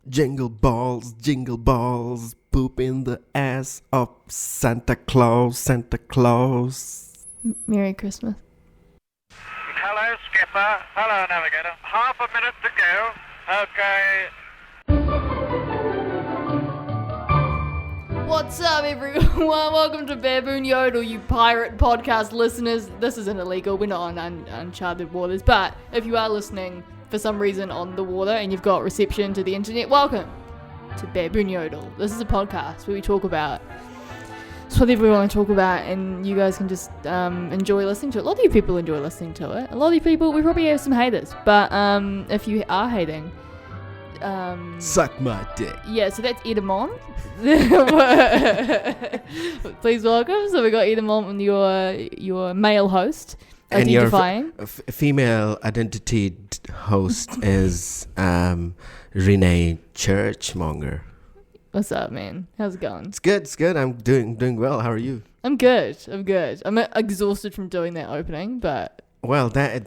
Jingle balls, poop in the ass of Santa Claus, Santa Claus. Merry Christmas. Hello, skipper. Hello, navigator. Half a minute to go. Okay. What's up, everyone? Welcome to Baboon Yodel, you pirate podcast listeners. This isn't illegal. We're not on uncharted waters. But if you are listening for some reason on the water and you've got reception to the internet, welcome to Baboon Yodel. This is a podcast where we talk about whatever we want to talk about, and you guys can just enjoy listening to it. A lot of you people enjoy listening to it. A lot of you people, we probably have some haters, but if you are hating, suck my dick. yeah, so that's Edamon. Please welcome. So we got Edamon, your male host, And your identifying. female identity host is Renee Churchmonger. What's up, man? How's it going? It's good. I'm doing well. How are you? I'm good. I'm exhausted from doing that opening, but Well, that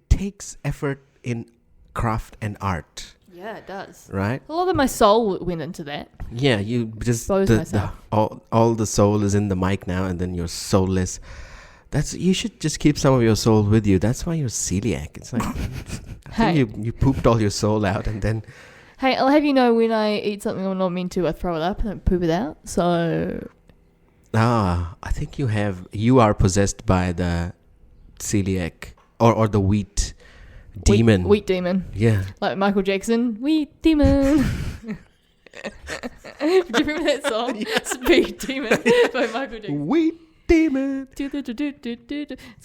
takes effort in craft and art, yeah, it does. right? A lot of my soul went into that. Yeah, you just Expose myself. all the soul is in the mic now, and then you're soulless. You should just keep some of your soul with you. That's why you're celiac. It's like I think you pooped all your soul out, and then Hey, I'll have you know, when I eat something I'm not meant to, I throw it up and I poop it out. So I think you are possessed by the celiac or the wheat demon. Wheat demon. Yeah. Like Michael Jackson, wheat demon. Do you remember that song? Speed Demon by Michael Jackson. Wheat demon. It's a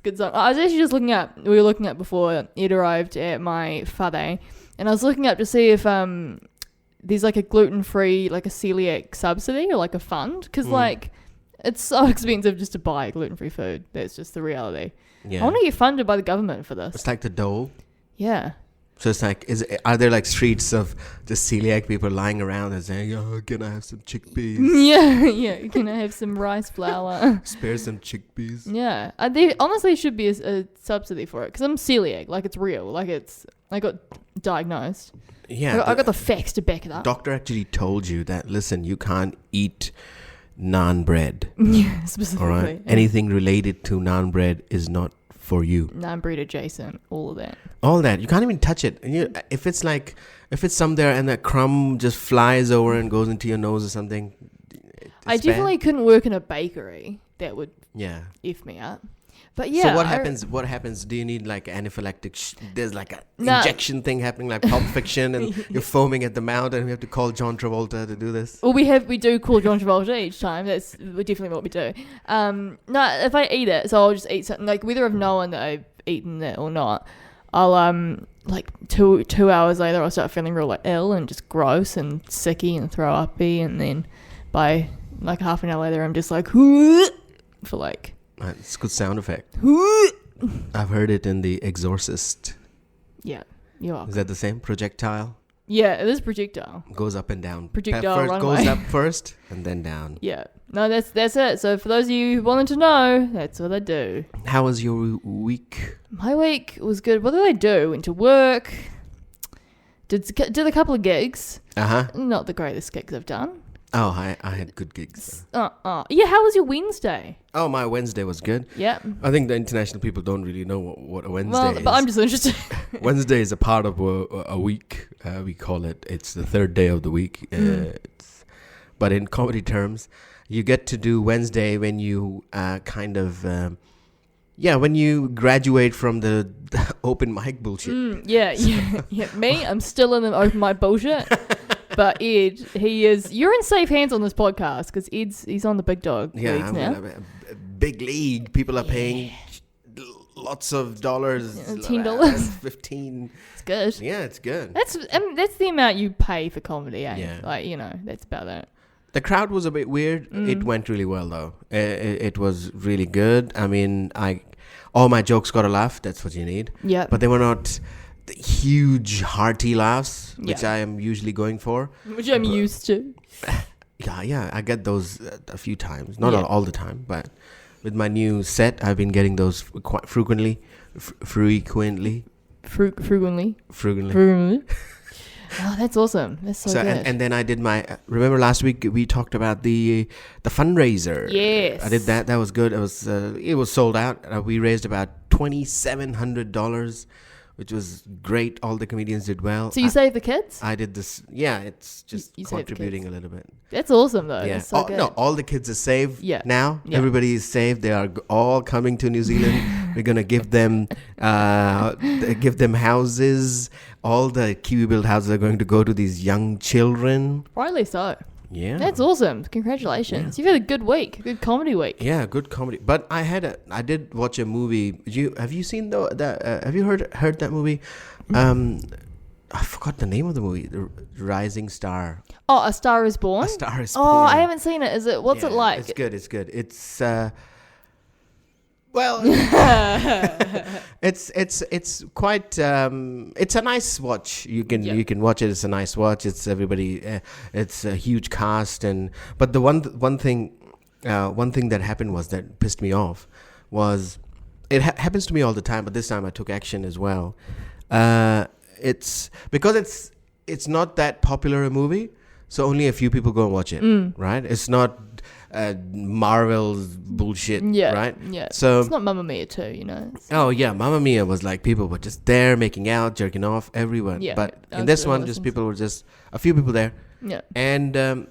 good song. I was actually just looking up. We were looking up before Ed arrived at my whare, and I was looking up to see if there's like a gluten-free, like a celiac subsidy or like a fund, because like it's so expensive just to buy gluten-free food. That's just the reality. Yeah. I want to get funded by the government for this. It's like the dole. Yeah. So it's like, are there like streets of just celiac people lying around and saying, "Oh, can I have some chickpeas? Yeah. Can I have some rice flour? Spare some chickpeas." Yeah. There honestly should be a subsidy for it, because I'm celiac. Like, it's real. Like, I got diagnosed. Yeah. I got the facts to back it up. Doctor actually told you that, listen, you can't eat naan bread. Yeah, specifically. All right. Anything related to naan bread is not for you. Non-breed adjacent, all of that. All that. You can't even touch it. And if it's somewhere and a crumb just flies over and goes into your nose or something, I definitely couldn't work in a bakery. That would F me up. But yeah. So what happens? Do you need like anaphylactic? There's like an injection thing happening, like Pulp Fiction, and you're foaming at the mouth, and we have to call John Travolta to do this. Well, we do call John Travolta each time. That's definitely what we do. No, if I eat it, so I'll just eat something, like whether I've known that I've eaten it or not, I'll like two hours later I'll start feeling real like ill and just gross and sicky and throw uppy, and then by like half an hour later I'm just like for like. It's a good sound effect. I've heard it in The Exorcist. Yeah, you're welcome. Is that the same? Projectile? Yeah, it is projectile. Goes up and down. Projectile first runway. goes up first and then down. Yeah. No, that's it. So for those of you who wanted to know, that's what I do. How was your week? My week was good. What did I do? Went to work. Did a couple of gigs. Not the greatest gigs I've done. Oh, I had good gigs. Yeah, how was your Wednesday? Oh, my Wednesday was good. Yeah. I think the international people don't really know what a Wednesday is. But I'm just interested. Wednesday is a part of a week. We call it's the third day of the week. But in comedy terms, you get to do Wednesday when you when you graduate from the open mic bullshit. Yeah. Me, I'm still in the open mic bullshit. But Ed, you're in safe hands on this podcast, because he's on the big dog leagues now. A big league. People are paying lots of dollars. $10. 15. It's good. Yeah, it's good. That's the amount you pay for comedy, eh? Yeah. Like, that's about it. The crowd was a bit weird. It went really well, though. It was really good. I mean, all my jokes got a laugh. That's what you need. Yeah. But they were not the huge, hearty laughs, which I am usually going for. Which I'm used to. Yeah. I get those a few times. Not all the time, but with my new set, I've been getting those quite frequently. Oh, that's awesome. That's so good. And then I did my. Remember last week we talked about the fundraiser. Yes. I did that. That was good. It was sold out. We raised about $2,700, which was great. All the comedians did well. So you saved the kids? I did this. Yeah, it's just You saved the contributing kids. a little bit. That's awesome though. Yeah. That's so good. No, all the kids are saved now. Yeah. Everybody is saved. They are all coming to New Zealand. We're gonna give them houses. All the Kiwi built houses are going to go to these young children. Rightly so. Yeah. That's awesome. Congratulations. You've had a good week. A good comedy week. Yeah, good comedy. But I did watch a movie. Have you seen have you heard that movie? I forgot the name of the movie. The Rising Star. Oh, A Star Is Born? A Star Is Oh, Born. I haven't seen it. What's it like? It's good. It's good. It's well, it's quite it's a nice watch. You can watch it. It's a nice watch. It's everybody. It's a huge cast but the one thing that happened was that pissed me off was it happens to me all the time, but this time I took action as well. It's because it's not that popular a movie, so only a few people go and watch it, right? It's not Marvel's bullshit, right? Yeah. So it's not Mamma Mia too, you know. Oh yeah, Mamma Mia was like people were just there making out, jerking off, everyone. Yeah, but in this one, just people were just a few people there. Yeah. And the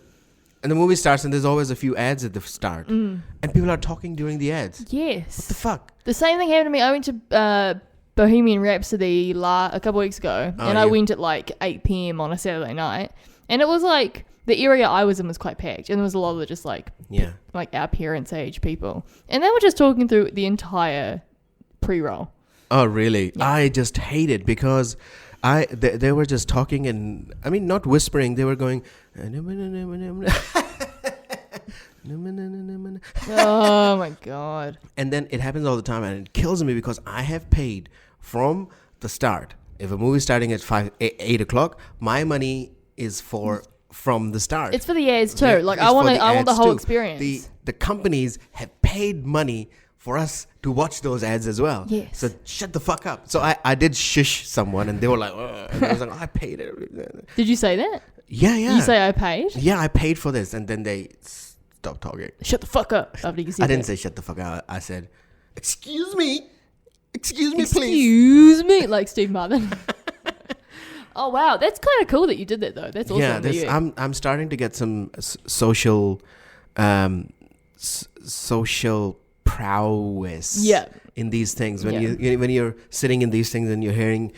movie starts, and there's always a few ads at the start, and people are talking during the ads. Yes. What the fuck? The same thing happened to me. I went to Bohemian Rhapsody a couple weeks ago, and I went at like 8 p.m. on a Saturday night, and it was like the area I was in was quite packed, and there was a lot of just like our parents' age people, and they were just talking through the entire pre-roll. Oh really? Yeah. I just hate it because they were just talking, and I mean not whispering. They were going. Oh my god. And then it happens all the time, and it kills me because I have paid from the start. If a movie's starting at 8 o'clock, my money is from the start. It's for the ads too. Yeah, like it's I want for the the ads whole too. experience. The companies have paid money for us to watch those ads as well. Yes. So shut the fuck up. So I did shush someone, and they were like, ugh. And I was like, I paid it. Did you say that? Yeah. You say I paid? Yeah, I paid for this, and then they stopped talking. Shut the fuck up after you said I didn't that. say shut the fuck up. I said, excuse me, please. Excuse me, like Steve Martin. Oh wow, that's kind of cool that you did that though. That's awesome. Yeah, I'm starting to get some social prowess. In these things, when you're sitting in these things and you're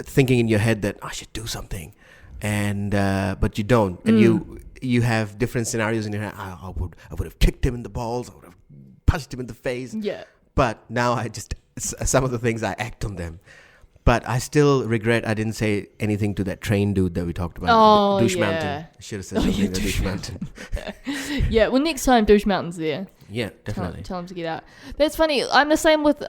thinking in your head that I should do something, and but you don't, and you have different scenarios in your head. I would have kicked him in the balls. I would have punched him in the face. Yeah. But now some of the things I act on them. But I still regret I didn't say anything to that train dude that we talked about. Oh, Douche yeah. Mountain. I should have said something to Douche Mountain. Yeah, well, next time Douche Mountain's there. Yeah, definitely. Tell him to get out. That's funny. I'm the same with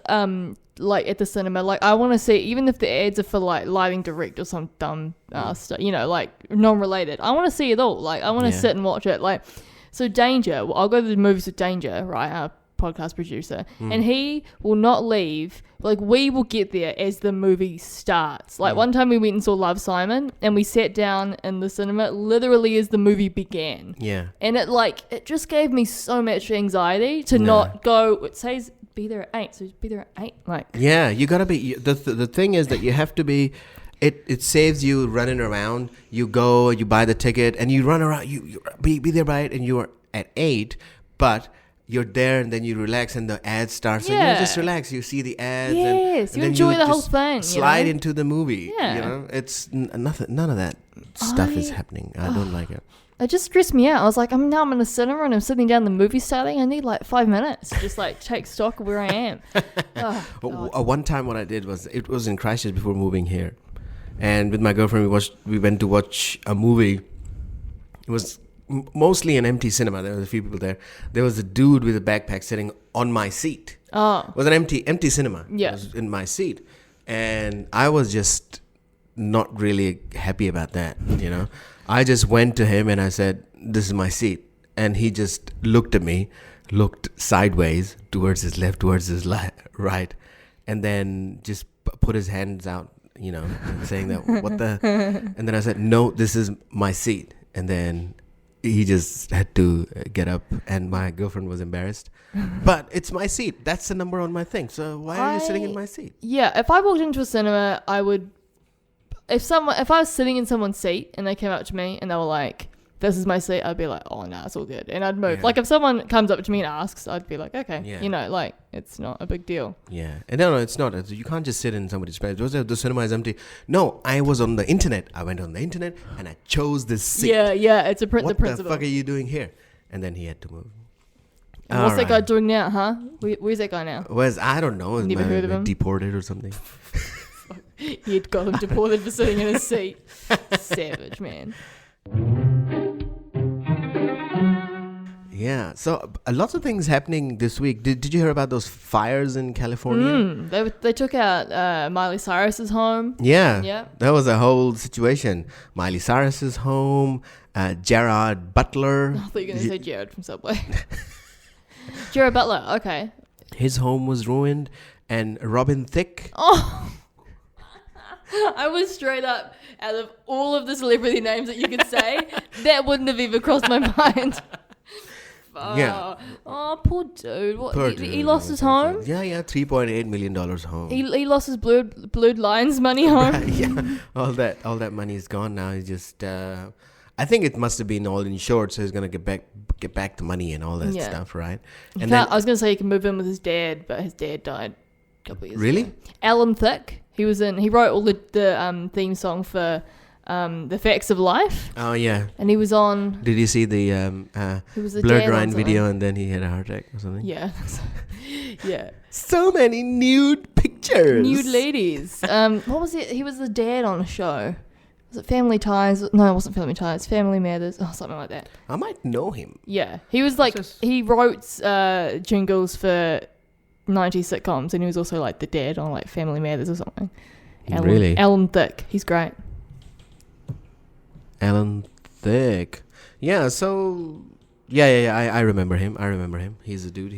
like at the cinema. Like I want to see, even if the ads are for like Lighting Direct or some dumb stuff, you know, like non-related. I want to see it all. Like I want to sit and watch it. Like so, Danger. Well, I'll go to the movies with Danger, right? Our podcast producer, and he will not leave. Like we will get there as the movie starts. Like one time we went and saw Love, Simon, and we sat down in the cinema literally as the movie began. Yeah. And it just gave me so much anxiety to not go. It says be there at 8, so be there at 8. Like yeah, you gotta be. The thing is that you have to be. It saves you running around. You go, you buy the ticket, and you run around. You be there by 8, and you are at 8, but you're there, and then you relax, and the ads start. So you just relax. You see the ads. Yes, and you then enjoy the whole just thing. Slide into the movie. Yeah. You know, it's nothing. None of that stuff is happening. I don't like it. It just stressed me out. I was like, I'm in a cinema and I'm sitting down. The movie starting. I need like 5 minutes to just like take stock of where I am. One time, what I did was it was in Christchurch before moving here, and with my girlfriend, we went to watch a movie. It was mostly an empty cinema. There was a few people there. There was a dude with a backpack sitting on my seat. Oh. It was an empty cinema. Yeah. It was in my seat. And I was just not really happy about that, you know. I just went to him and I said, this is my seat. And he just looked at me, looked sideways towards his left, towards his right, and then just put his hands out saying that, what the? And then I said, no, this is my seat. And then he just had to get up, and my girlfriend was embarrassed. But it's my seat. That's the number on my thing. So why are you sitting in my seat? Yeah, if I walked into a cinema, I would. If I was sitting in someone's seat and they came up to me and they were like, "This is my seat," I'd be like, "Oh no, it's all good," and I'd move. Yeah. Like if someone comes up to me and asks, I'd be like, "Okay," Yeah. like it's not a big deal. Yeah, and no, it's not. You can't just sit in somebody's place. The cinema is empty. No, I was on the internet. I went on the internet and I chose this seat. Yeah, it's the What principle. the fuck are you doing here? And then he had to move. And what's that guy Alright. doing now, huh? Where's that guy now? I don't know. Never heard of him. Deported or something. He'd got him deported for sitting in his seat. Savage, man. Yeah. So lots of things happening this week. Did you hear about those fires in California? They took out Miley Cyrus's home. Yeah. Yeah. That was a whole situation. Miley Cyrus's home. Gerard Butler. I thought you were going to say Jared from Subway. Jared Butler, okay. His home was ruined. And Robin Thicke. Oh, I was straight up, out of all of the celebrity names that you could say, that wouldn't have even crossed my mind. Yeah. Oh, poor dude. What? Poor He dude. lost his home? Yeah, $3.8 million home. He lost his Blue Lions money home? Yeah, all that money is gone now. He's just, I think it must have been all insured, so he's gonna get back the money and all that stuff, right? And then I was gonna say he can move in with his dad, but his dad died a couple of years Really? ago. Alan Thicke. He wrote all the theme song for The Facts of Life. Oh yeah. And he was on. Did you see the He was the Blurred dad on Ryan something. video, and then he had a heart attack or something? Yeah. Yeah. So many nude pictures. Nude ladies. What was it? He was the dad on a show. Was it Family Ties? No, it wasn't Family Ties. Family Matters. Oh, something like that. I might know him. Yeah. He was like, he wrote jingles for 90s sitcoms, and he was also like the dad on like Family Matters or something. Really? Alan Thicke. He's great. Alan Thicke. Yeah, so yeah, I remember him. He's a dude.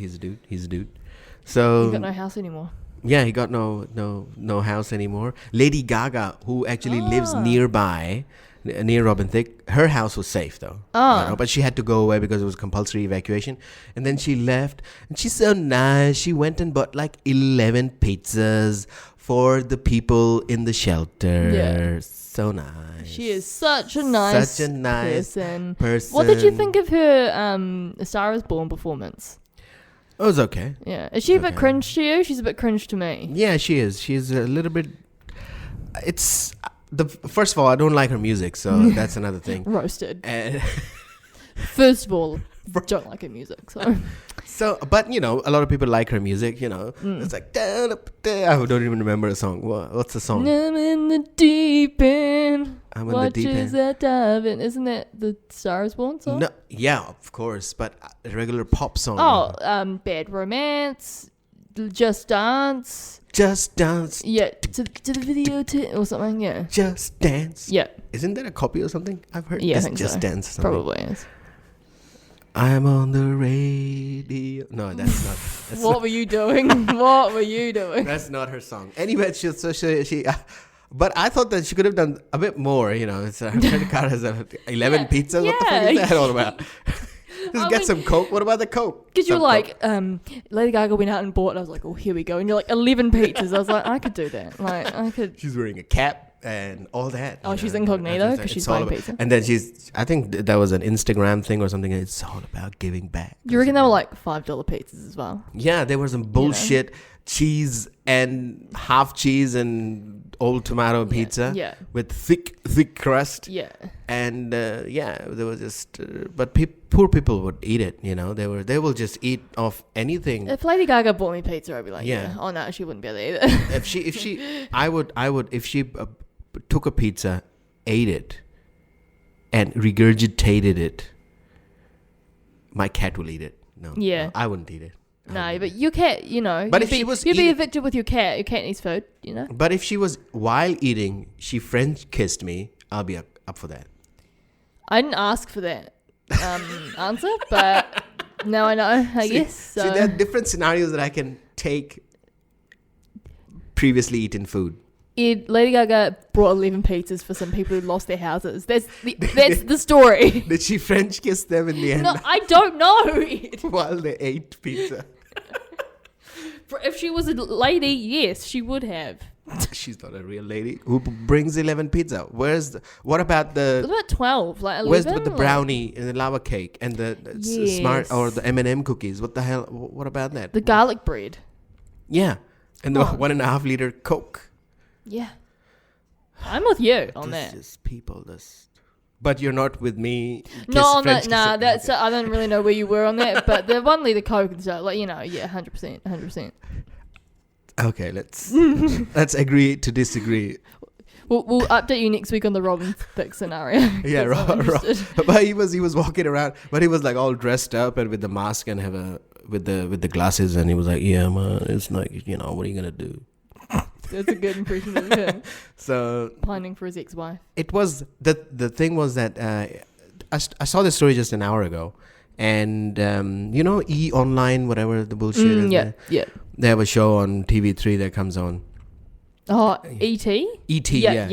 So He's got no house anymore. yeah, he got no house anymore. Lady Gaga, who actually lives nearby, near Robin Thicke, her house was safe though. But she had to go away because it was compulsory evacuation. And then she left, and she's so nice. She went and bought like 11 pizzas for the people in the shelter. Yeah. So nice. She is such a nice person. person. What did you think of her A Star Is Born performance? It was okay. Yeah. Is she a bit cringe to you? She's a bit cringe to me. Yeah, she is. She's a little bit. First of all, I don't like her music, so that's another thing. Roasted. And First of all, don't like her music. but a lot of people like her music. It's like I don't even remember the song. What's the song? I'm in the deep end. I'm in the deep end. Watches that diving. Isn't that the Star Is Born song? No, yeah, of course, but a regular pop song. Oh, Bad Romance, Just Dance. Just Dance. Yeah, to the video or something. Yeah. Just Dance. Yeah. Isn't that a copy or something? I've heard. Yeah, I It's think Just so. Dance. Or something. Probably is. I'm on the radio. No, that's not. That's What not, were you doing? What were you doing? That's not her song. Anyway, she but I thought that she could have done a bit more. It's her credit card has 11 pizzas. What the fuck is that all about? Just get some Coke. What about the Coke? Because you're Some like, Coke. Lady Gaga went out and bought, and I was like, oh, here we go. And you're like, 11 pizzas. I was like, I could do that. Like, I could. She's wearing a cap and all that. Oh, she's incognito because she's buying pizza. And then I think that was an Instagram thing or something. It's all about giving back. You reckon they were like $5 pizzas as well? Yeah, there was some bullshit cheese and half cheese and old tomato pizza with thick crust. Yeah. And there was just, but poor people would eat it. They will just eat off anything. If Lady Gaga bought me pizza, I'd be like, Yeah. oh no, she wouldn't be able to eat it. I would, if she took a pizza, ate it, and regurgitated it, my cat will eat it. No, Yeah. no, I wouldn't eat it. No, but your cat, But you'd be evicted with your cat. Your cat needs food, But if she was, while eating, she French kissed me, I'll be up for that. I didn't ask for that answer, but now I know, I guess. So. See, there are different scenarios that I can take previously eaten food. Ed, Lady Gaga brought 11 pizzas for some people who lost their houses. That's the story. Did she French kiss them in the end? No, I don't know, Ed. While they ate pizza. If she was a lady, yes, she would have. She's not a real lady who brings 11 pizza. What about It the was about 12, like 11. where's the brownie and the lava cake and the smart or the M&M cookies? What the hell? What about that? The garlic bread. Yeah, and the 1.5 liter Coke. Yeah. I'm with you on This that. is people. But you're not with me. No, on French that, nah, kissing. that's I don't really know where you were on that, but the 1 liter Coke and stuff, like, you know, yeah, 100%. Okay, let's agree to disagree. We'll update you next week on the Robin Thicke scenario. Yeah, 'cause I'm interested. but he was walking around, but he was like all dressed up and with the mask and with the glasses, and he was like, yeah, man, it's like, you know, what are you gonna do? That's a good impression of him. So Pining for his ex-wife. it was the thing was that I saw this story just an hour ago, and you know, Online, whatever the bullshit is. Yeah. They have a show on TV3 that comes on. Oh, E.T.? E.T. Yeah.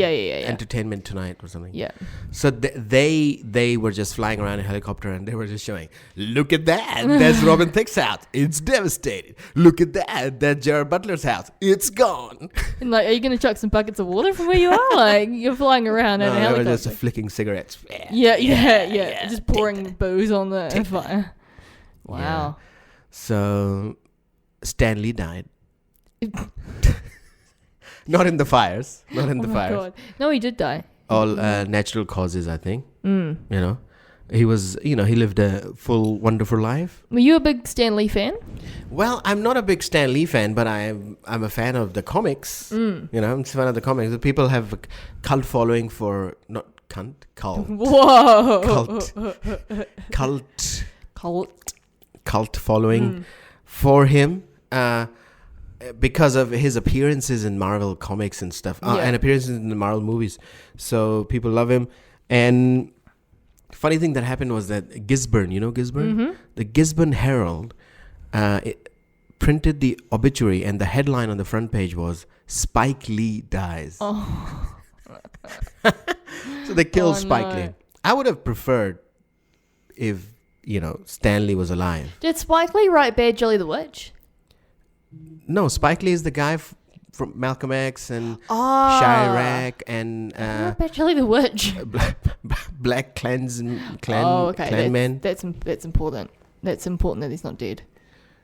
Entertainment Tonight or something. Yeah. So they were just flying around in a helicopter and they were just showing, look at that, that's Robin Thicke's house, it's devastated. Look at that, that's Gerard Butler's house, it's gone. And like, are you going to chuck some buckets of water from where you are? Like, you're flying around in a They were helicopter. just flicking cigarettes. Yeah. Just pouring booze on the fire. Wow. Yeah. So Stanley died. Not in the fires. Not in the fires. God. No, he did die. All natural causes, I think. Mm. You know, he was, he lived a full, wonderful life. Were you a big Stan Lee fan? Well, I'm not a big Stan Lee fan, but I'm a fan of the comics. I'm a fan of the comics. The people have a cult following for cult. Whoa. Cult following for him. Because of his appearances in Marvel comics and stuff, and appearances in the Marvel movies, so people love him. And funny thing that happened was that Gisborne, you know Gisborne, the Gisborne Herald, it printed the obituary, and the headline on the front page was "Spike Lee dies." Oh. So they killed Spike no. Lee. I would have preferred if Stan Lee was alive. Did Spike Lee write Bad Jelly the Witch? No, Spike Lee is the guy from Malcolm X and Chirac and Bad Jelly the Witch. Black Clanman. That's important. That's important that he's not dead.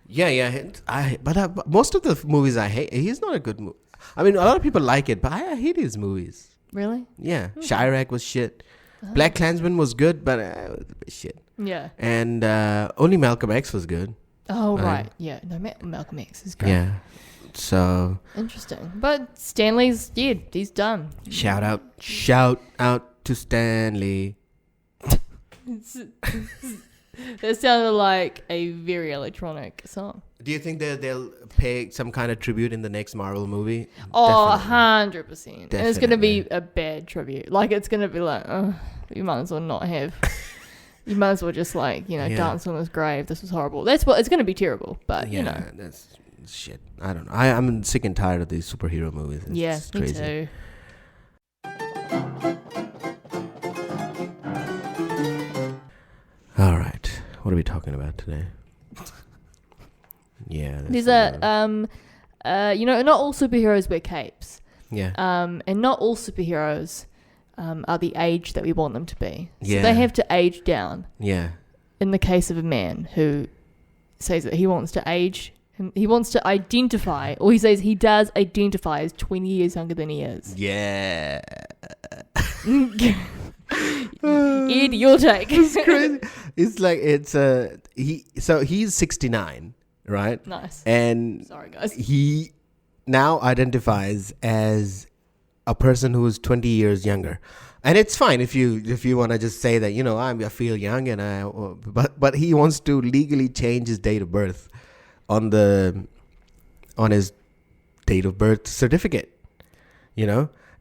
Yeah. But most of the movies I hate. He's not a good movie. I mean, a lot of people like it, but I hate his movies. Really? Yeah, Chirac was shit. Black Klansman was good, but it was a bit shit. Yeah. And only Malcolm X was good. Oh, right. Yeah. No, Malcolm X is great. Yeah. So. Interesting. But Stanley's dead. He's done. Shout out to Stanley. That sounded like a very electronic song. Do you think that they'll pay some kind of tribute in the next Marvel movie? Oh, Definitely. 100%. And it's going to be a bad tribute. Like, it's going to be like, you might as well not have... You might as well just dance on his grave. This was horrible. That's what it's going to be terrible. But that's shit. I don't know. I'm sick and tired of these superhero movies. It's me crazy. too. All right, what are we talking about today? There's not all superheroes wear capes. Yeah. And not all superheroes are the age that we want them to be. So Yeah. they have to age down. Yeah. In the case of a man who says that he wants to age, he wants to identify, or he says he does identify as 20 years younger than he is. Yeah. Ed, your take. It's crazy. It's like he's 69, right? Nice. And sorry guys. He now identifies as a person who is 20 years younger. And it's fine if you want to just say that, I feel young but he wants to legally change his date of birth on his date of birth certificate,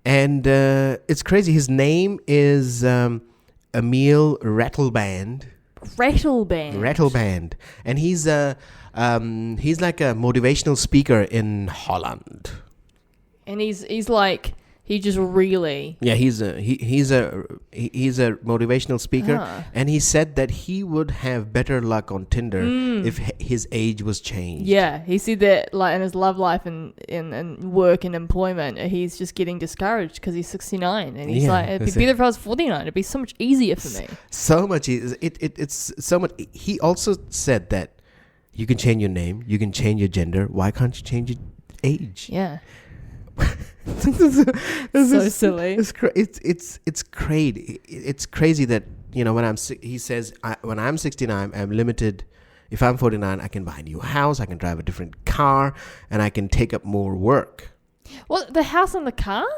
And it's crazy. His name is Emile Ratelband. Ratelband. And he's like a motivational speaker in Holland. and he's like, he just really... Yeah, he's a motivational speaker, and he said that he would have better luck on Tinder if his age was changed. Yeah, he said that like in his love life and work and employment, he's just getting discouraged because he's 69, and he's like, it'd be better if I was 49. It'd be so much easier for me. So much easier. It's so much. He also said that you can change your name, you can change your gender. Why can't you change your age? Yeah. So silly. It's crazy. It's crazy that when he says when I'm 69, I'm limited. If I'm 49, I can buy a new house, I can drive a different car, and I can take up more work. Well, the house and the car?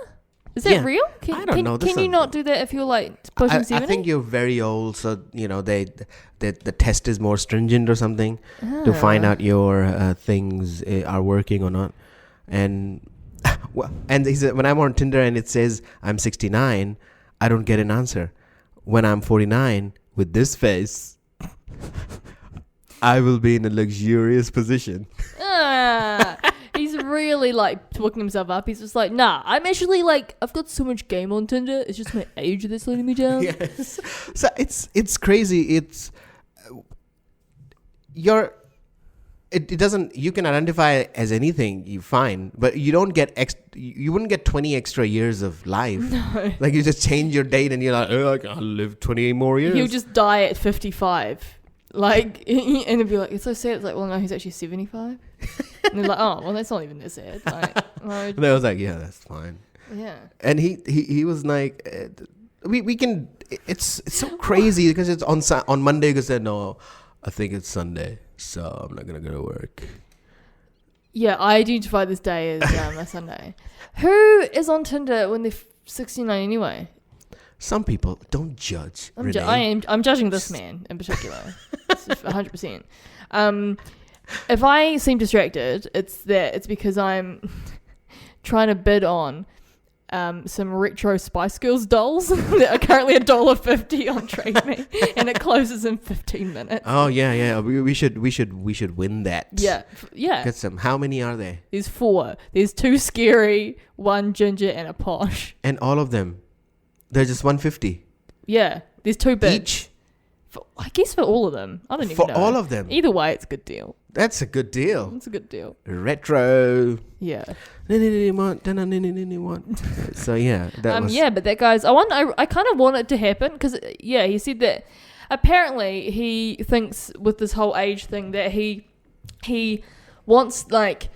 Is that real? I don't know. Can you not do that if you're like pushing 70? I think you're very old, so the test is more stringent or something to find out your things are working or not. And he said, when I'm on Tinder and it says I'm 69, I don't get an answer. When I'm 49, with this face, I will be in a luxurious position. He's really like talking himself up. He's just like, nah, I'm actually like, I've got so much game on Tinder. It's just my age that's letting me down. Yes. So it's crazy. It doesn't, you can identify as anything, you fine, but you don't get you wouldn't get 20 extra years of life. No. Like you just change your date and you're like, I'll live 20 more years. He'll just die at 55. Like, and it'd be like, it's so sad. It's like, well, no, he's actually 75. And they're like, oh, well, that's not even that sad. And I was like, yeah, that's fine. Yeah. And he was like, we can, it's so crazy because it's on Monday because they no, I think it's Sunday, so I'm not going to go to work. Yeah, I identify this day as a Sunday. Who is on Tinder when they're 69 anyway? Some people. Don't judge. I'm judging this man in particular. 100%. If I seem distracted, it's because I'm trying to bid on some retro Spice Girls dolls that are currently $1.50 on Trade Me, and it closes in 15 minutes. Oh yeah. We should win that. Yeah. Get some. How many are there? There's 4. There's 2 scary, 1 ginger, and a posh. And all of them, they're just $150. Yeah. There's 2 bids. Each. I guess for all of them. I don't even know. For all of them. Either way, it's a good deal. That's a good deal. It's a good deal. Retro. Yeah. So yeah, that was. Yeah, but that guy's. I kind of want it to happen because he said that apparently he thinks with this whole age thing that he wants like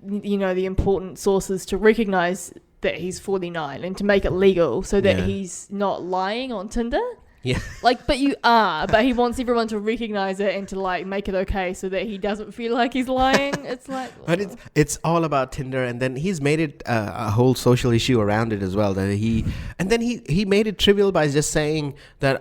the important sources to recognize that he's 49 and to make it legal so that he's not lying on Tinder. Yeah. But he wants everyone to recognize it and to like make it okay so that he doesn't feel like he's lying. It's like, but it's all about Tinder, and then he's made it a whole social issue around it as well. That he made it trivial by just saying that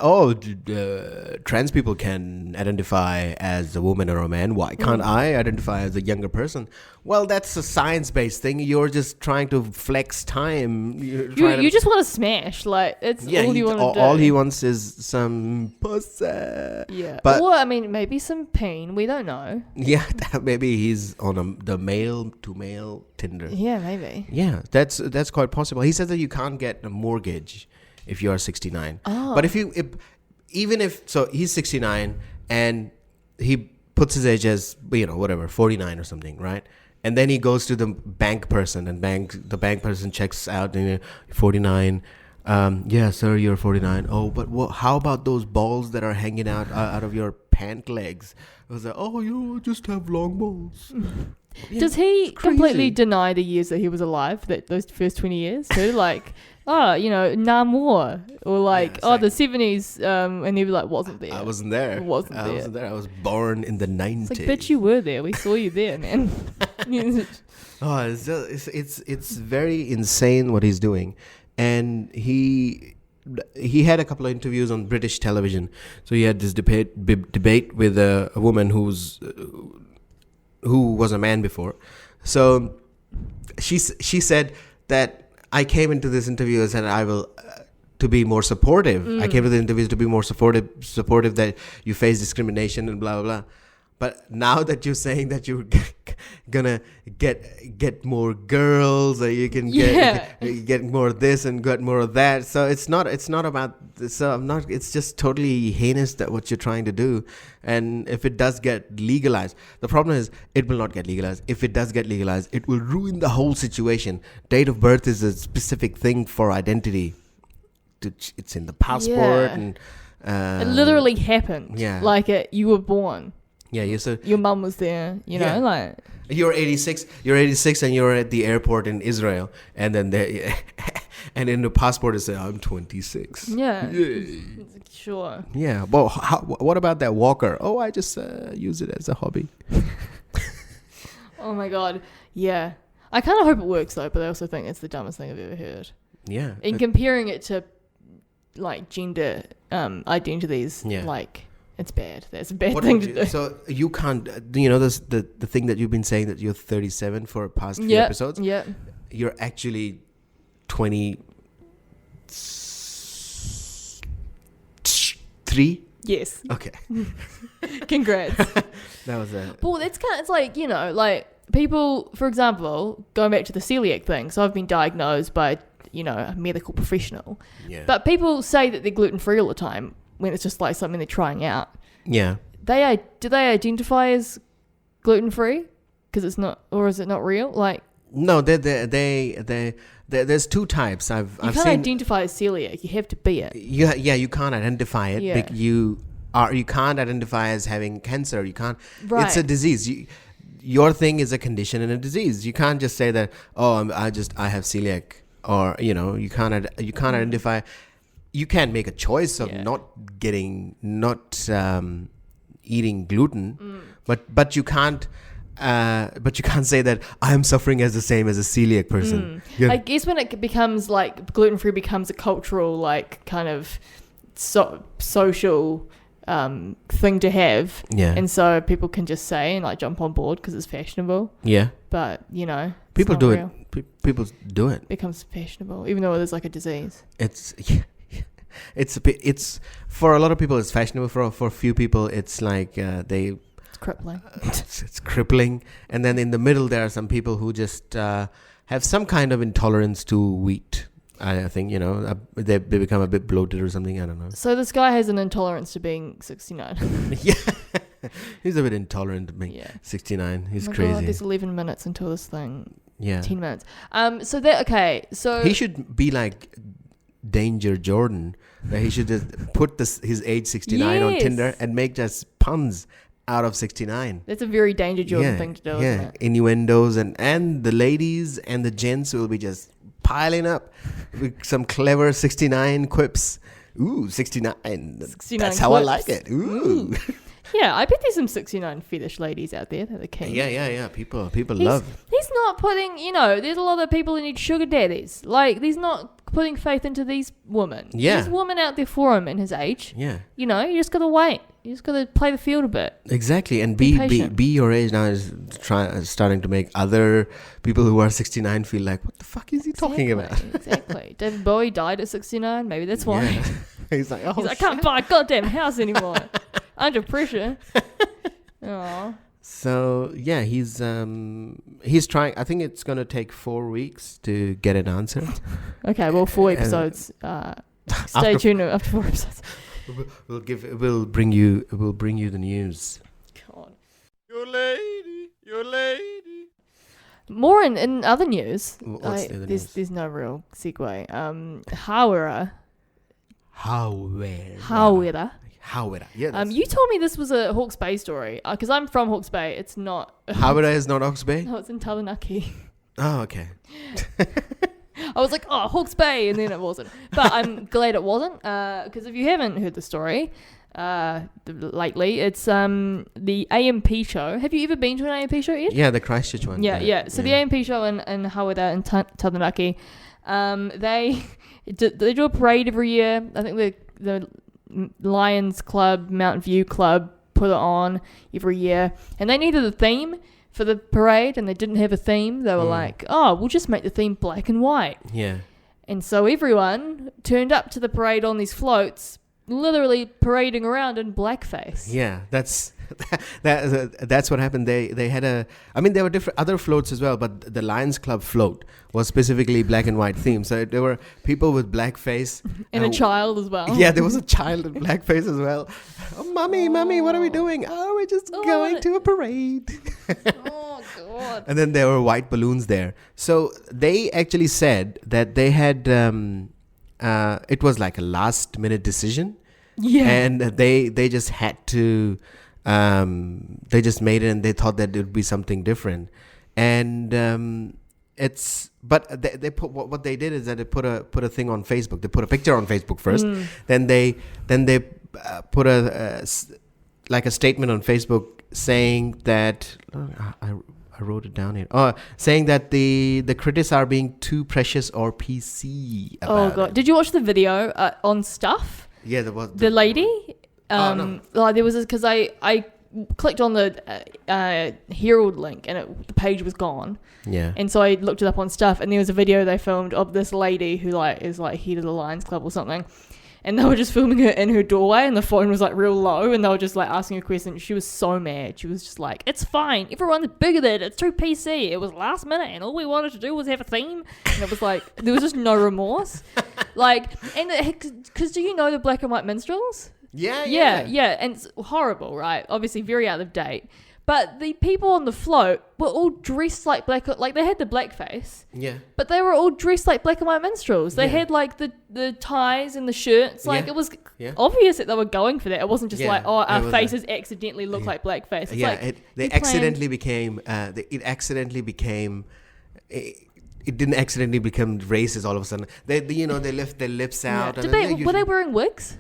trans people can identify as a woman or a man. Why can't I identify as a younger person? Well, that's a science-based thing. You're just trying to flex time. You just want to smash. Like, it's all you want to do. All he wants is some pussy. Yeah. But, or, maybe some peen. We don't know. Yeah, maybe he's on the male-to-male Tinder. Yeah, maybe. Yeah, that's quite possible. He says that you can't get a mortgage if you are 69. Oh. But even if he's 69 and he puts his age as 49 or something, right? And then he goes to the bank person, and the bank person checks out, 49. Yeah, sir, you're 49. Oh, but how about those balls that are hanging out of your pant legs? I was like, you just have long balls. Yeah, does he completely deny the years that he was alive, those first 20 years too? Like, nah more. Or like, the 70s, and he was like, wasn't there. I wasn't there. I wasn't there. I was born in the 90s. It's like, bitch, you were there. We saw you there, man. It's very insane what he's doing. And he had a couple of interviews on British television. So he had this debate with a woman who was a man before. So she said that I came into this interview and said I will to be more supportive. I came to the interviews to be more supportive that you face discrimination and blah blah blah. But now that you're saying that you're gonna get more girls, or you can get more of this and get more of that. So it's not about. So I'm not. It's just totally heinous that what you're trying to do. And if it does get legalized, the problem is it will not get legalized. If it does get legalized, it will ruin the whole situation. Date of birth is a specific thing for identity. It's in the passport and. It literally happened. Yeah. Like you were born. Yeah, your mum was there, like you're 86 and you're at the airport in Israel, and then and in the passport it says I'm 26. Yeah. Sure. Yeah. Well, what about that walker? Oh, I just use it as a hobby. Oh my god. Yeah. I kind of hope it works though, but I also think it's the dumbest thing I've ever heard. Yeah. In comparing it to like gender identities, like it's bad. That's a bad thing to do. So you can't, this the thing that you've been saying that you're 37 for past few episodes. Yeah. You're actually 23. Yes. Okay. Congrats. That was it. Well, it's kind of, it's like, like people, for example, going back to the celiac thing. So I've been diagnosed by, a medical professional. Yeah. But people say that they're gluten-free all the time when it's just like something they're trying out. Yeah. Do they identify as gluten-free? Because it's not, or is it not real? Like, no, there's two types. I've can't seen, identify as celiac. You have to be it. You can't identify it. Yeah. You can't identify as having cancer. You can't. Right. It's a disease. Your thing is a condition and a disease. You can't just say that. Oh, I have celiac, or you can't identify. You can't make a choice of not eating gluten, but you can't. But you can't say that I am suffering as the same as a celiac person. I guess when it becomes like gluten-free becomes a cultural, like, kind of social thing to have. Yeah. And so people can just say and like jump on board because it's fashionable. Yeah. But, people do real. People do it. It becomes fashionable, even though there's like a disease. It's for a lot of people it's fashionable. For a few people it's like it's crippling. It's crippling. And then in the middle there are some people who just have some kind of intolerance to wheat. I think they become a bit bloated or something. I don't know. So this guy has an intolerance to being 69. Yeah. He's a bit intolerant to being 69. He's crazy. God, there's 11 minutes until this thing. Yeah. 10 minutes. So he should be like Danger Jordan. That he should just put his age 69 on Tinder and make just puns out of 69. That's a very Danger Jordan thing to do, isn't it? Innuendos and the ladies and the gents will be just piling up with some clever 69 quips. Ooh, 69. 69 That's how clips. I like it. Ooh. Yeah, I bet there's some 69 fetish ladies out there that are keen. Yeah. People love. He's not putting, there's a lot of people who need sugar daddies. Like, he's not putting faith into these women. Yeah. There's women out there for him in his age. Yeah. You just got to wait. You just got to play the field a bit. Exactly. And be your age now is starting to make other people who are 69 feel like, what the fuck is he talking about? Exactly. David Bowie died at 69. Maybe that's why. Yeah. He's like, I can't buy a goddamn house anymore. Under pressure. Aww. So yeah, he's trying. I think it's gonna take 4 weeks to get an answer. Okay, well, 4 episodes. Stay tuned after 4 episodes. We'll bring you the news. God. Your lady. More in other news. What's the other news? There's no real segue. Hawera. Yeah. You told me this was a Hawke's Bay story because I'm from Hawke's Bay. It's not. Hawera is not Hawke's Bay? No, it's in Taranaki. Oh, okay. I was like, Hawke's Bay, and then it wasn't. But I'm glad it wasn't because if you haven't heard the story lately, it's the AMP show. Have you ever been to an AMP show yet? Yeah, the Christchurch one. Yeah. So the AMP show in Hawera in Taranaki, they do a parade every year. I think the Lions Club, Mountain View Club put it on every year, and they needed a theme for the parade, and they didn't have a theme. They were like, we'll just make the theme black and white. Yeah. And so everyone turned up to the parade on these floats, literally parading around in blackface. Yeah, that's That's what happened. They had there were different other floats as well, but the Lions Club float was specifically black and white theme. So there were people with blackface And a child as well. Yeah, there was a child in blackface as well. Oh, mommy, what are we doing? Oh, we're just going to a parade. Oh God. And then there were white balloons there. So they actually said that they had it was like a last minute decision. Yeah. And they just had to they just made it, and they thought that it would be something different. And they put what they did is that they put a thing on Facebook. They put a picture on Facebook first. Then they put a statement on Facebook saying that I wrote it down here. Saying that the critics are being too precious or PC about it. Did you watch the video on Stuff? Yeah, there was the lady. No. There was because I clicked on the Herald link and the page was gone. Yeah. And so I looked it up on Stuff, and there was a video they filmed of this lady who is head of the Lions Club or something. And they were just filming her in her doorway, and the phone was real low, and they were just asking her questions. She was so mad. She was just like, "It's fine. Everyone's bigger than it. It's too PC. It was last minute, and all we wanted to do was have a theme." And it was there was just no remorse. Because do you know the black and white minstrels? Yeah. And it's horrible, right? Obviously very out of date. But the people on the float were all dressed like they had the blackface. Yeah. But they were all dressed like black and white minstrels. They had the ties and the shirts. It was obvious that they were going for that. It wasn't just our faces accidentally look like blackface. It's it accidentally became it didn't accidentally become racist all of a sudden. They lift their lips out. Yeah. Were they wearing wigs?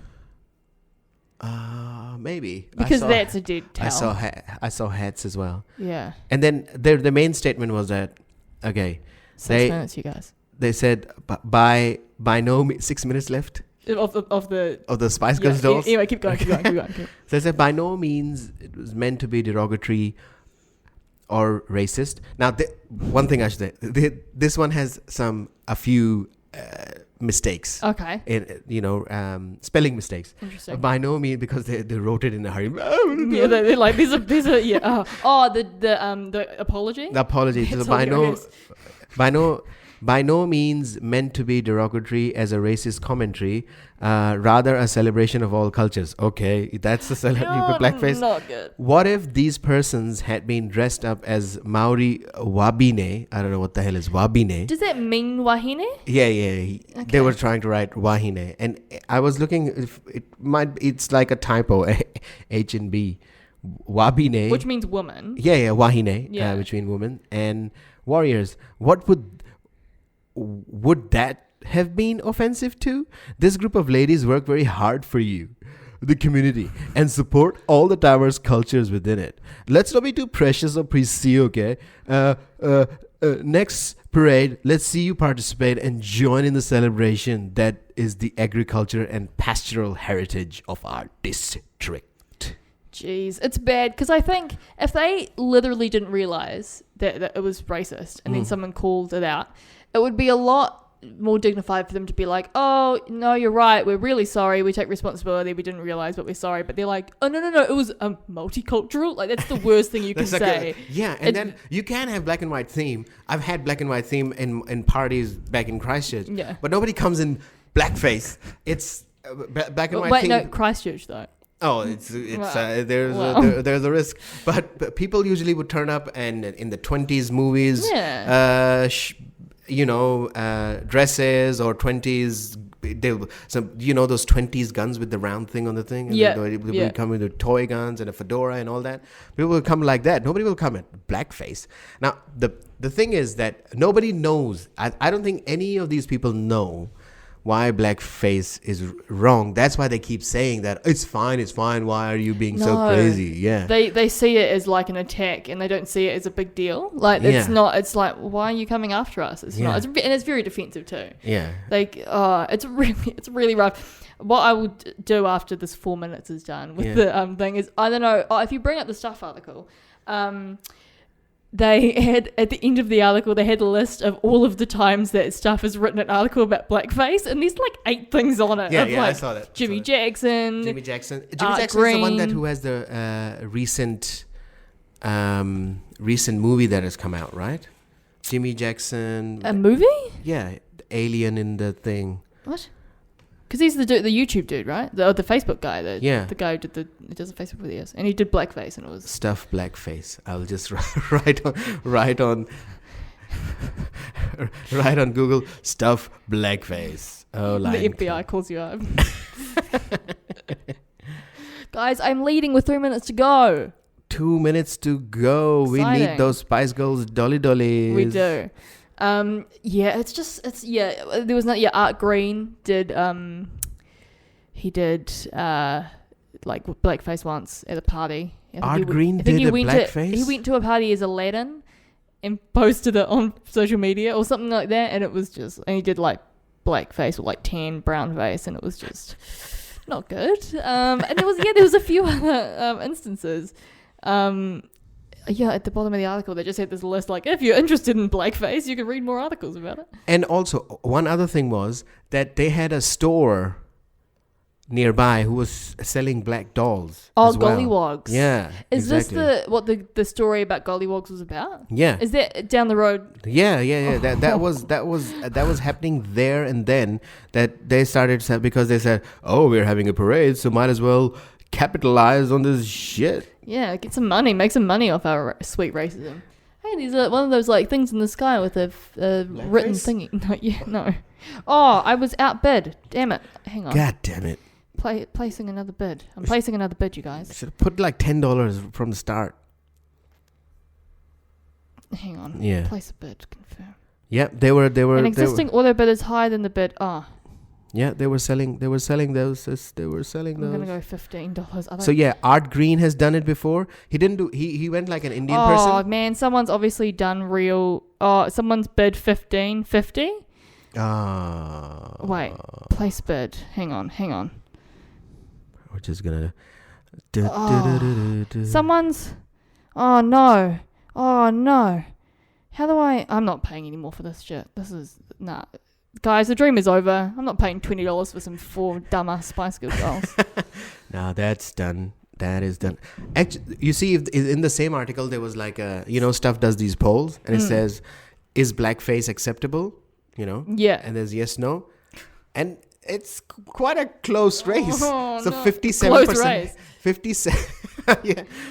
Maybe because that's a dead towel. I saw hats as well. Yeah. And then the main statement was that 6 minutes, you guys. They said by no 6 minutes left of the Spice Girls dolls. Anyway, keep going. So they said by no means it was meant to be derogatory or racist. Now one thing I should say, this one has a few mistakes. Okay. In spelling mistakes. Interesting. By no means, because they wrote it in a hurry. Yeah, they're like these are the apology. The apology. So by no means meant to be derogatory as a racist commentary, rather a celebration of all cultures. Okay, that's the blackface. Not good. What if these persons had been dressed up as Maori wabine? I don't know what the hell is wabine. Does that mean wahine? Yeah. Okay. They were trying to write wahine, and I was looking. If it's like a typo, H and B. Wabine, which means woman. Yeah, wahine, yeah. Which means woman, and warriors. What would that have been offensive to? This group of ladies work very hard for you, the community, and support all the diverse cultures within it. Let's not be too precious or PC, okay? Next parade, let's see you participate and join in the celebration that is the agriculture and pastoral heritage of our district. Jeez, it's bad, because I think if they literally didn't realize that it was racist and then someone called it out, it would be a lot more dignified for them to be like, "Oh, no, you're right. We're really sorry. We take responsibility. We didn't realize, but we're sorry." But they're like, "Oh, no. It was multicultural." That's the worst thing you can say. Then you can have black and white theme. I've had black and white theme in parties back in Christchurch. Yeah. But nobody comes in blackface. It's black and white theme. Wait, no, Christchurch, though. Oh, there's a risk, but people usually would turn up and in the 20s movies, dresses or 20s. Those 20s guns with the round thing on the thing. And they would come with the toy guns and a fedora and all that. People will come like that. Nobody will come at blackface. Now the thing is that nobody knows. I don't think any of these people know why blackface is wrong. That's why they keep saying that it's fine. Why are you being so crazy? Yeah, they see it as like an attack, and they don't see it as a big deal. It's not. It's like, why are you coming after us? It's not. And it's very defensive too. Yeah, it's really rough. What I will do after this 4 minutes is done with the thing is, I don't know. If you bring up the Stuff article, they had, at the end of the article, they had a list of all of the times that stuff has written an article about blackface, and there's like 8 things on it. Yeah, of yeah, like I saw that. Jimmy Jackson. Jimmy Jackson is Green. the one that who has the recent movie that has come out, right? Jimmy Jackson. A movie? Yeah, the alien in the thing. What? Because he's the YouTube dude, right? The Facebook guy. The guy who does the Facebook videos, and he did blackface, and it was stuff blackface. I'll just write on Google stuff blackface. Oh, the FBI calls you up. Guys, I'm leading with 3 minutes to go. 2 minutes to go. Exciting. We need those Spice Girls dollies. We do. There was not. Art Green did. He did like blackface once at a party. Art Green did a blackface. He went to a party as Aladdin and posted it on social media or something like that, and it was just. And he did like blackface or like tan brown face, and it was just not good. And there was a few other instances. At the bottom of the article, they just had this list like, if you're interested in blackface, you can read more articles about it. And also, one other thing was that they had a store nearby who was selling black dolls. Oh, as well. Gollywogs. Yeah. Is exactly. this what the story about Gollywogs was about? Yeah. Is that down the road? Yeah. That was happening there and then. That they started because they said, "Oh, we're having a parade, so might as well capitalize on this shit." Yeah, get some money, make some money off our sweet racism. Hey, these are one of those like things in the sky with a written thingy. No. Oh, I was outbid. Damn it. Hang on. God damn it. Placing another bid. I'm placing another bid, you guys. Should have put like $10 from the start. Hang on. Yeah. Place a bid. Confirm. Yeah, they were. An existing auto bid is higher than the bid. Oh. Yeah, they were selling those. I'm gonna go $15. So yeah, Art Green has done it before. He didn't do. He went like an Indian person. Oh man, someone's obviously done real. Oh, someone's bid $15.50. Wait, place bid. Hang on. We're just gonna. Someone's. Oh no. How do I? I'm not paying any more for this shit. This is nah. Guys, the dream is over. I'm not paying $20 for some 4 dumbass Spice Girls dolls. No, that's done. That is done. Actually, you see, in the same article, there was like Stuff does these polls, and it says, "Is blackface acceptable?" Yeah. And there's yes, no, and it's quite a close race. Oh, so no. 57%.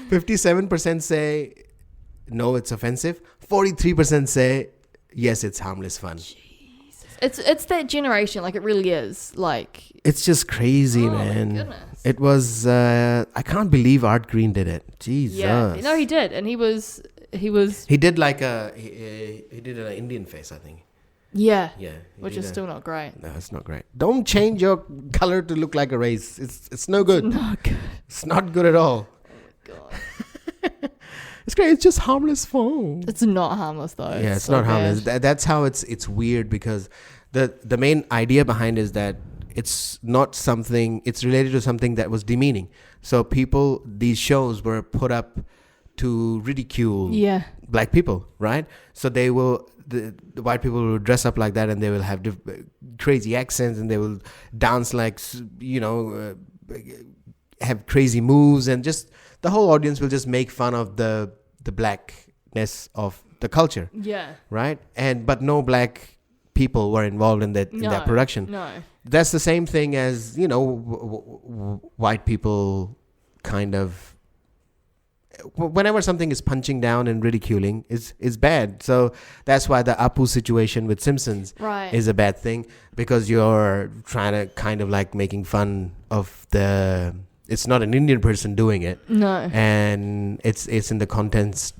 57% say no, it's offensive. 43% say yes, it's harmless fun. It's that generation, like it really is. Like it's just crazy, man. My goodness. It was I can't believe Art Green did it. Jesus. Yeah. No, he did, and he did like he did an Indian face, I think. Yeah. Yeah. Which is still not great. No, it's not great. Don't change your color to look like a race. It's no good. It's not good. It's not good at all. Oh God. It's great. It's just harmless fun. It's not harmless though. Yeah, it's so not harmless. That's how it's weird, because the main idea behind is that it's not something. It's related to something that was demeaning. So these shows were put up to ridicule black people, right? So the white people will dress up like that, and they will have crazy accents, and they will dance like have crazy moves, and just the whole audience will just make fun of the blackness of the culture. Yeah. Right? But no black people were involved in that production. No. That's the same thing as, white people kind of, whenever something is punching down and ridiculing is bad. So that's why the Apu situation with Simpsons is a bad thing, because you're trying to kind of like making fun of it's not an Indian person doing it. No. And it's in the context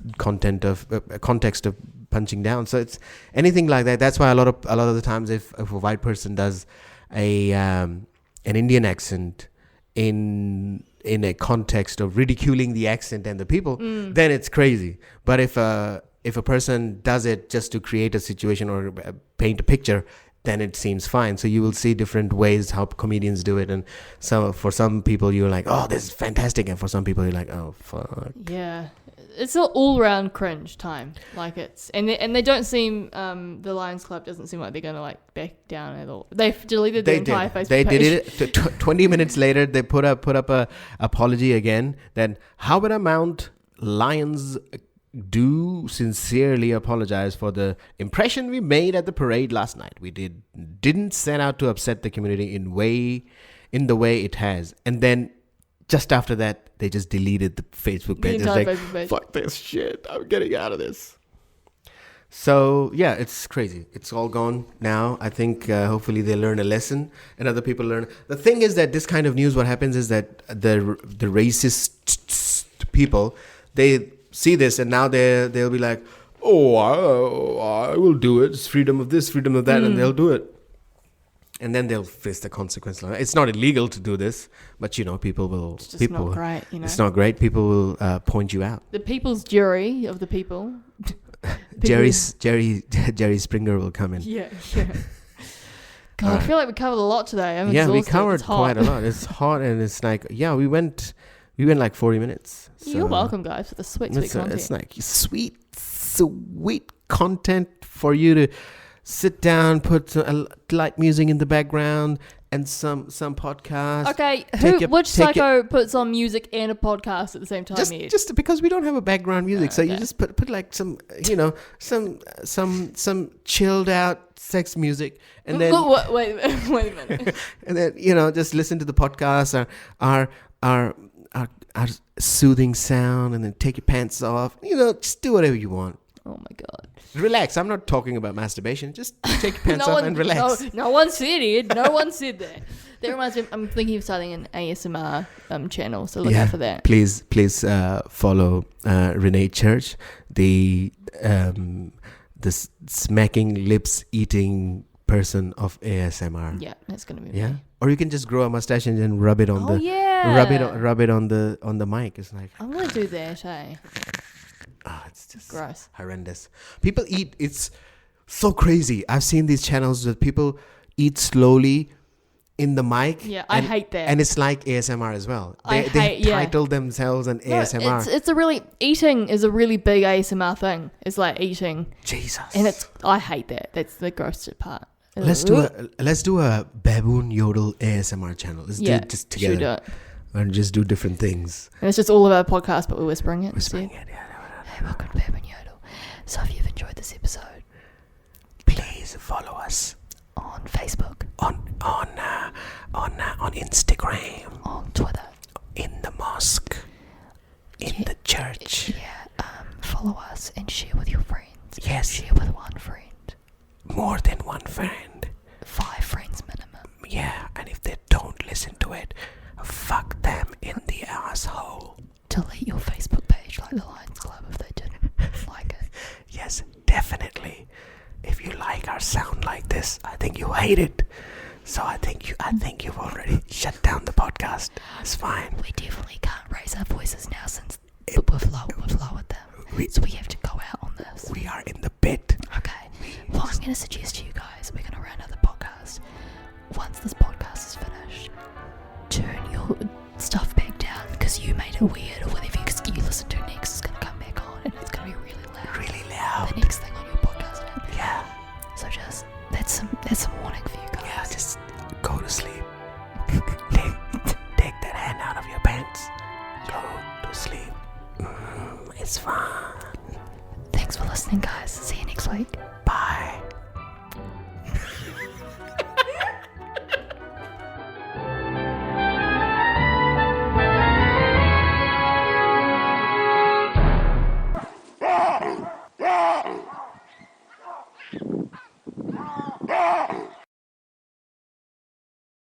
of punching down. So it's anything like that. That's why a lot of the times if a white person does an Indian accent in a context of ridiculing the accent and the people, then it's crazy. But if a person does it just to create a situation or paint a picture, then it seems fine. So you will see different ways how comedians do it, and so for some people you're like, oh, this is fantastic, and for some people you're like, oh, fuck. Yeah, it's an all round cringe time. Like and they don't seem the Lions Club doesn't seem like they're gonna like back down at all. They've deleted the entire Facebook They page. did it. 20 minutes later, they put up a apology again. Then how about Mount Lions do sincerely apologize for the impression we made at the parade last night. We didn't set out to upset the community in the way it has. And then just after that, they just deleted the Facebook page. It's like, Facebook page. Fuck this shit. I'm getting out of this. So, yeah, it's crazy. It's all gone now. I think hopefully they learn a lesson and other people learn. The thing is that this kind of news, what happens is that the racist people, they see this and now they'll be like, I will do it. It's freedom of this, freedom of that, and they'll do it. And then they'll face the consequence. It's not illegal to do this, but people will. It's just not great, It's not great. People will point you out. The people's jury of the people. Jerry Springer will come in. Yeah. God, I feel like we covered a lot today. I'm we exhausted. covered quite a lot. It's hot and it's like, we went like 40 minutes. So you're welcome, guys, for the sweet content. It's like sweet content for you to sit down, put light music in the background, and some podcast. Okay, which psycho puts on music and a podcast at the same time? Just because we don't have a background music, so you just put like some some chilled out sex music, and then wait a minute, and then just listen to the podcast, our soothing sound, and then take your pants off. Just do whatever you want. Oh my God. Relax. I'm not talking about masturbation. Just take your pants off and relax. No one said it. No one said that. That reminds me, I'm thinking of starting an ASMR channel, so look out for that. Please follow Renee Church, the smacking lips eating person of ASMR. Yeah, that's gonna be me. Me. Or you can just grow a mustache and then rub it on rub it on the mic. It's like I'm gonna do that, eh? It's just gross, horrendous. People eat. It's so crazy. I've seen these channels that people eat slowly in the mic. Yeah, I hate that. And it's like ASMR as well. They title themselves an ASMR. Eating is a really big ASMR thing. It's like eating. Jesus. And I hate that. That's the gross part. Let's do a baboon yodel ASMR channel. Let's do it just together. Do it. And just do different things. And it's just all of our podcasts, but we're whispering it. Hey, welcome to Baboon Yodel. So if you've enjoyed this episode, please follow us on Facebook, on Instagram, on Twitter, in the mosque, in the church. Follow us and share with your friends. Yes. Share with one friend. More than one friend. 5 friends minimum. Yeah, and if they don't listen to it, fuck them in the asshole. Delete your Facebook page like the Lions Club if they didn't like it. Yes, definitely. If you like our sound like this, I think you hate it. So I think you've already shut down the podcast. It's fine. We definitely can't raise our voices now since we've lowered them. So we have to go out on this. We are in the pit. Okay. Well, I'm going to suggest to you guys, we're going to round out the podcast. Once this podcast is finished, turn your stuff back down because you made it weird, or whatever you listen to next is going to come back on and it's going to be really loud. Really loud. The next thing on your podcast. Yeah. So just, that's some warning for you guys. Yeah, just go to sleep. take that hand out of your pants. Go to sleep. It's fine. Thanks for listening, guys. See you next week. Bye.